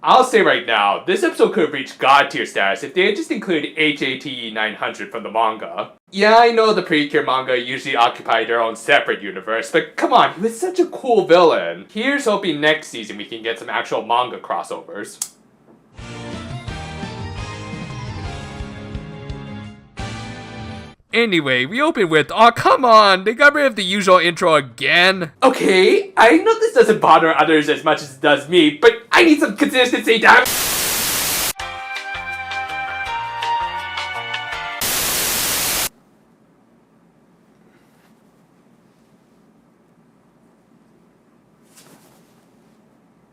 I'll say right now, this episode could have reached god tier status if they had just included HATE 900 from the manga. Yeah, I know the Precure manga usually occupy their own separate universe, but come on, he was such a cool villain. Here's hoping next season we can get some actual manga crossovers. Anyway, we open with, oh come on, they got rid of the usual intro again. Okay, I know this doesn't bother others as much as it does me, but I need some consistency, damn it.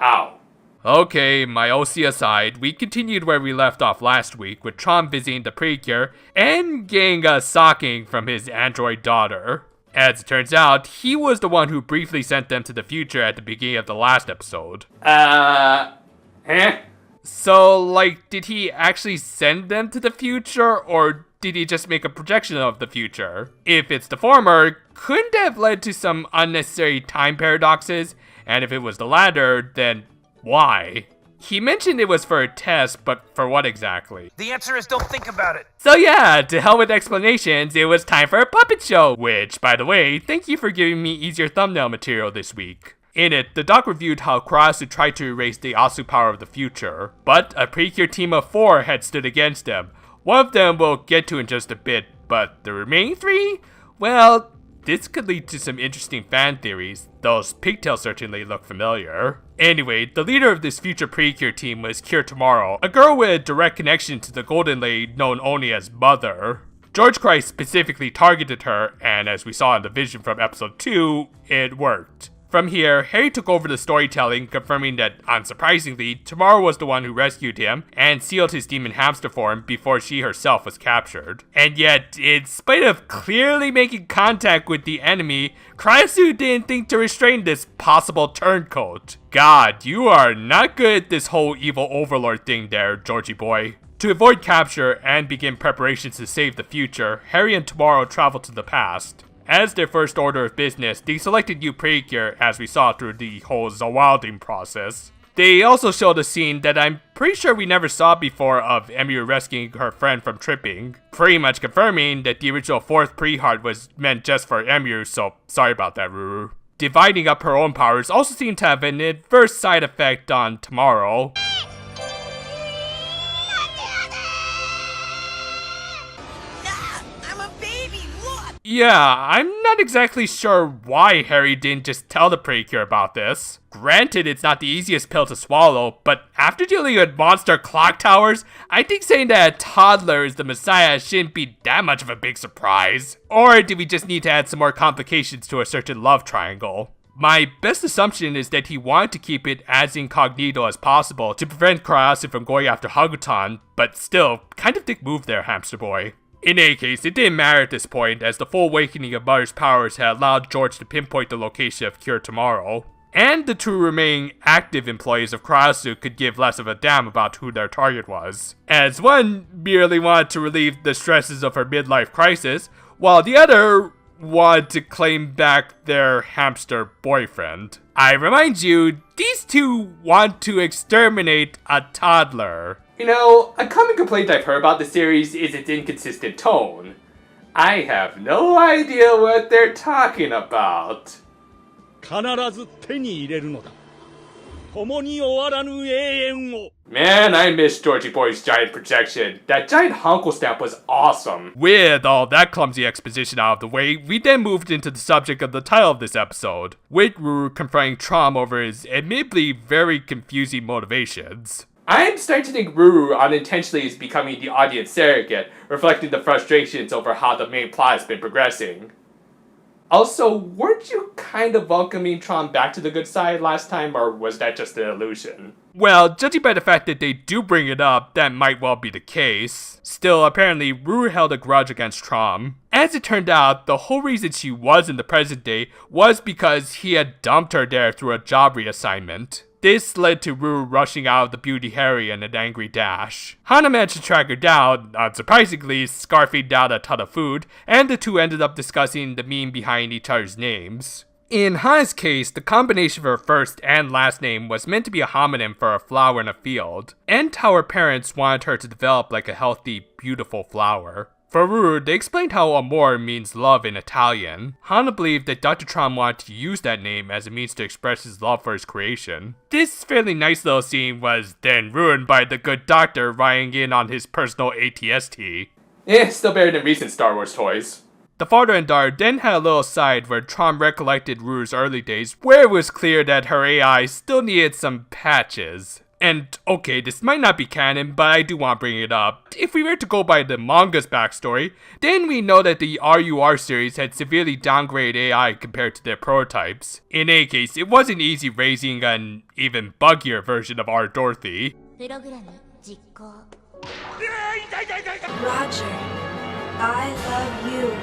Ow. Okay, my OC aside, we continued where we left off last week with Traum visiting the Precure and getting a socking from his android daughter. As it turns out, he was the one who briefly sent them to the future at the beginning of the last episode. So, like, did he actually send them to the future, or did he just make a projection of the future? If it's the former, couldn't it have led to some unnecessary time paradoxes? And if it was the latter, then why? He mentioned it was for a test, but for what exactly? The answer is don't think about it. So yeah, to hell with explanations, it was time for a puppet show! Which, by the way, thank you for giving me easier thumbnail material this week. In it, the doc reviewed how Karasu tried to erase the Asu power of the future, but a Precure team of 4 had stood against him. One of them we'll get to in just a bit, but the remaining 3? Well, this could lead to some interesting fan theories. Those pigtails certainly look familiar. Anyway, the leader of this future Precure team was Cure Tomorrow, a girl with a direct connection to the Golden Lady known only as Mother. George Christ specifically targeted her, and as we saw in the vision from episode 2, it worked. From here, Harry took over the storytelling, confirming that, unsurprisingly, Tomorrow was the one who rescued him and sealed his demon hamster form before she herself was captured. And yet, in spite of clearly making contact with the enemy, Karasu didn't think to restrain this possible turncoat. God, you are not good at this whole evil overlord thing there, Georgie boy. To avoid capture and begin preparations to save the future, Harry and Tomorrow travel to the past. As their first order of business, they selected new Precure, as we saw through the whole Zawalding process. They also showed a scene that I'm pretty sure we never saw before of Emu rescuing her friend from tripping, pretty much confirming that the original 4th Pre-Heart was meant just for Emu, so sorry about that, Ruru. Dividing up her own powers also seemed to have an adverse side effect on Tomorrow. Yeah, I'm not exactly sure why Harry didn't just tell the Precure about this. Granted, it's not the easiest pill to swallow, but after dealing with monster clock towers, I think saying that a toddler is the Messiah shouldn't be that much of a big surprise. Or do we just need to add some more complications to a certain love triangle? My best assumption is that he wanted to keep it as incognito as possible to prevent Karasu from going after Hagutan, but still, kind of dick move there, hamster boy. In any case, it didn't matter at this point, as the full awakening of Mother's powers had allowed George to pinpoint the location of Cure Tomorrow. And the 2 remaining active employees of Karasu could give less of a damn about who their target was, as one merely wanted to relieve the stresses of her midlife crisis, while the other wanted to claim back their hamster boyfriend. I remind you, these 2 want to exterminate a toddler. You know, a common complaint I've heard about the series is its inconsistent tone. I have no idea what they're talking about. Man, I miss Georgie Boy's giant projection. That giant Honko stamp was awesome. With all that clumsy exposition out of the way, we then moved into the subject of the title of this episode, with Ruru confronting Traum over his admittedly very confusing motivations. I'm starting to think Ruru unintentionally is becoming the audience surrogate, reflecting the frustrations over how the main plot has been progressing. Also, weren't you kind of welcoming Traum back to the good side last time, or was that just an illusion? Well, judging by the fact that they do bring it up, that might well be the case. Still, apparently, Ruru held a grudge against Traum. As it turned out, the whole reason she was in the present day was because he had dumped her there through a job reassignment. This led to Ruru rushing out of the Beauty Harry in an angry dash. Hana managed to track her down, unsurprisingly, scarfing down a ton of food, and the 2 ended up discussing the meme behind each other's names. In Hana's case, the combination of her first and last name was meant to be a homonym for a flower in a field, and how her parents wanted her to develop like a healthy, beautiful flower. For Ruru, they explained how amor means love in Italian. Hana believed that Dr. Traum wanted to use that name as a means to express his love for his creation. This fairly nice little scene was then ruined by the good doctor writing in on his personal ATST. Still better than recent Star Wars toys. The father and daughter then had a little side where Traum recollected Ruru's early days, where it was clear that her AI still needed some patches. And okay, this might not be canon, but I do want to bring it up. If we were to go by the manga's backstory, then we know that the RUR series had severely downgraded AI compared to their prototypes. In any case, it wasn't easy raising an even buggier version of our Dorothy. Roger, I love you.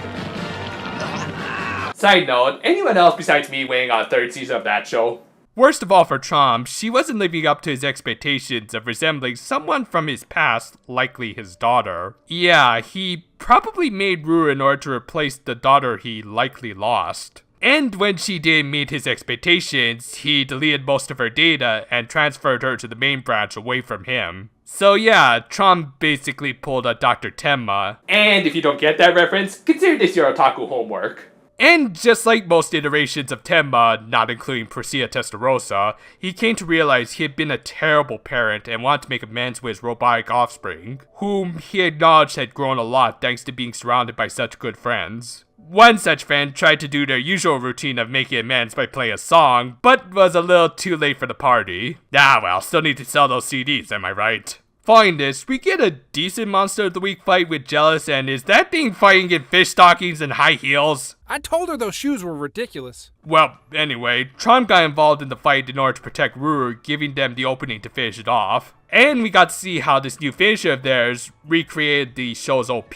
Side note, anyone else besides me waiting on a third season of that show? Worst of all for Traum, she wasn't living up to his expectations of resembling someone from his past, likely his daughter. Yeah, he probably made Ruru in order to replace the daughter he likely lost. And when she didn't meet his expectations, he deleted most of her data and transferred her to the main branch away from him. So yeah, Traum basically pulled a Dr. Tenma. And if you don't get that reference, consider this your otaku homework. And just like most iterations of Tenma, not including Persea Testarossa, he came to realize he had been a terrible parent and wanted to make amends with his robotic offspring, whom he acknowledged had grown a lot thanks to being surrounded by such good friends. One such friend tried to do their usual routine of making amends by playing a song, but was a little too late for the party. Ah well, still need to sell those CDs, am I right? Following this, we get a decent Monster of the Week fight with Jealous, and is that thing fighting in fish stockings and high heels? I told her those shoes were ridiculous. Well, anyway, Traum got involved in the fight in order to protect Ruru, giving them the opening to finish it off. And we got to see how this new finisher of theirs recreated the show's OP,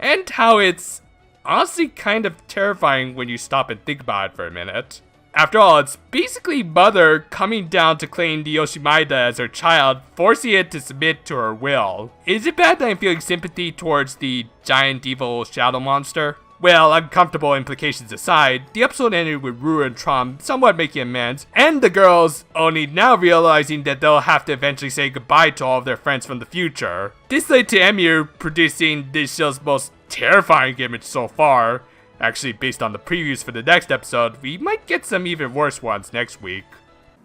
and how it's honestly kind of terrifying when you stop and think about it for a minute. After all, it's basically Mother coming down to claim the Yoshimaida as her child, forcing it to submit to her will. Is it bad that I'm feeling sympathy towards the giant evil shadow monster? Well, uncomfortable implications aside, the episode ended with Ruru and Traum somewhat making amends, and the girls only now realizing that they'll have to eventually say goodbye to all of their friends from the future. This led to Emu producing this show's most terrifying image so far. Actually, based on the previews for the next episode, we might get some even worse ones next week.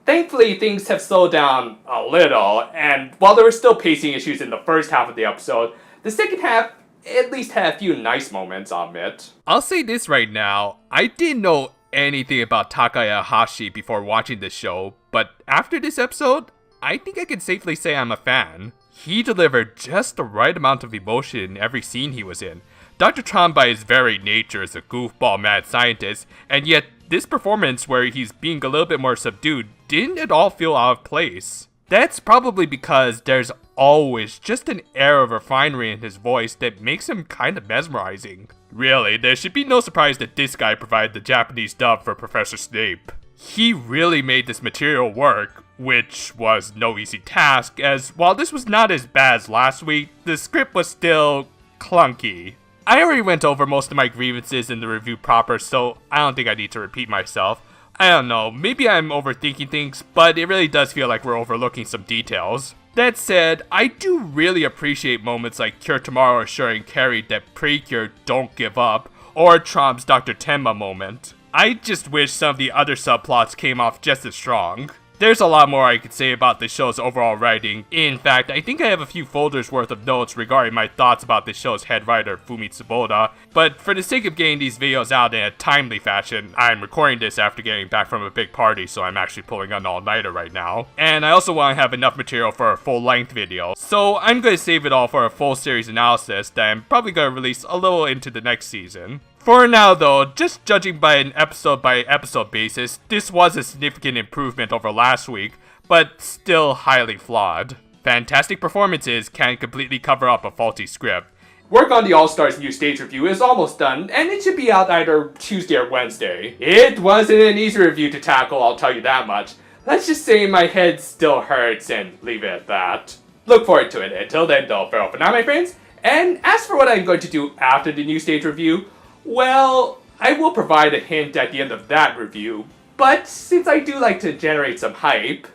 Thankfully, things have slowed down a little, and while there were still pacing issues in the first half of the episode, the second half at least had a few nice moments, I'll admit. I'll say this right now, I didn't know anything about Takaya Hashi before watching this show, but after this episode, I think I can safely say I'm a fan. He delivered just the right amount of emotion in every scene he was in. Dr. Traum by his very nature is a goofball mad scientist, and yet this performance where he's being a little bit more subdued didn't at all feel out of place. That's probably because there's always just an air of refinery in his voice that makes him kind of mesmerizing. Really, there should be no surprise that this guy provided the Japanese dub for Professor Snape. He really made this material work, which was no easy task, as while this was not as bad as last week, the script was still clunky. I already went over most of my grievances in the review proper, so I don't think I need to repeat myself. I don't know, maybe I'm overthinking things, but it really does feel like we're overlooking some details. That said, I do really appreciate moments like Cure Tomorrow assuring Carrie that Precure don't give up, or Traum's Dr. Tenma moment. I just wish some of the other subplots came off just as strong. There's a lot more I could say about this show's overall writing. In fact, I think I have a few folders worth of notes regarding my thoughts about this show's head writer, Fumi Tsuboda, but for the sake of getting these videos out in a timely fashion, I'm recording this after getting back from a big party, so I'm actually pulling an all-nighter right now. And I also want to have enough material for a full-length video, so I'm going to save it all for a full series analysis that I'm probably going to release a little into the next season. For now though, just judging by an episode-by-episode basis, this was a significant improvement over last week, but still highly flawed. Fantastic performances can't completely cover up a faulty script. Work on the All-Stars new stage review is almost done, and it should be out either Tuesday or Wednesday. It wasn't an easy review to tackle, I'll tell you that much. Let's just say my head still hurts and leave it at that. Look forward to it. Until then though, farewell for now my friends, and as for what I'm going to do after the new stage review, well, I will provide a hint at the end of that review, but since I do like to generate some hype,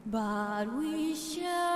But we shall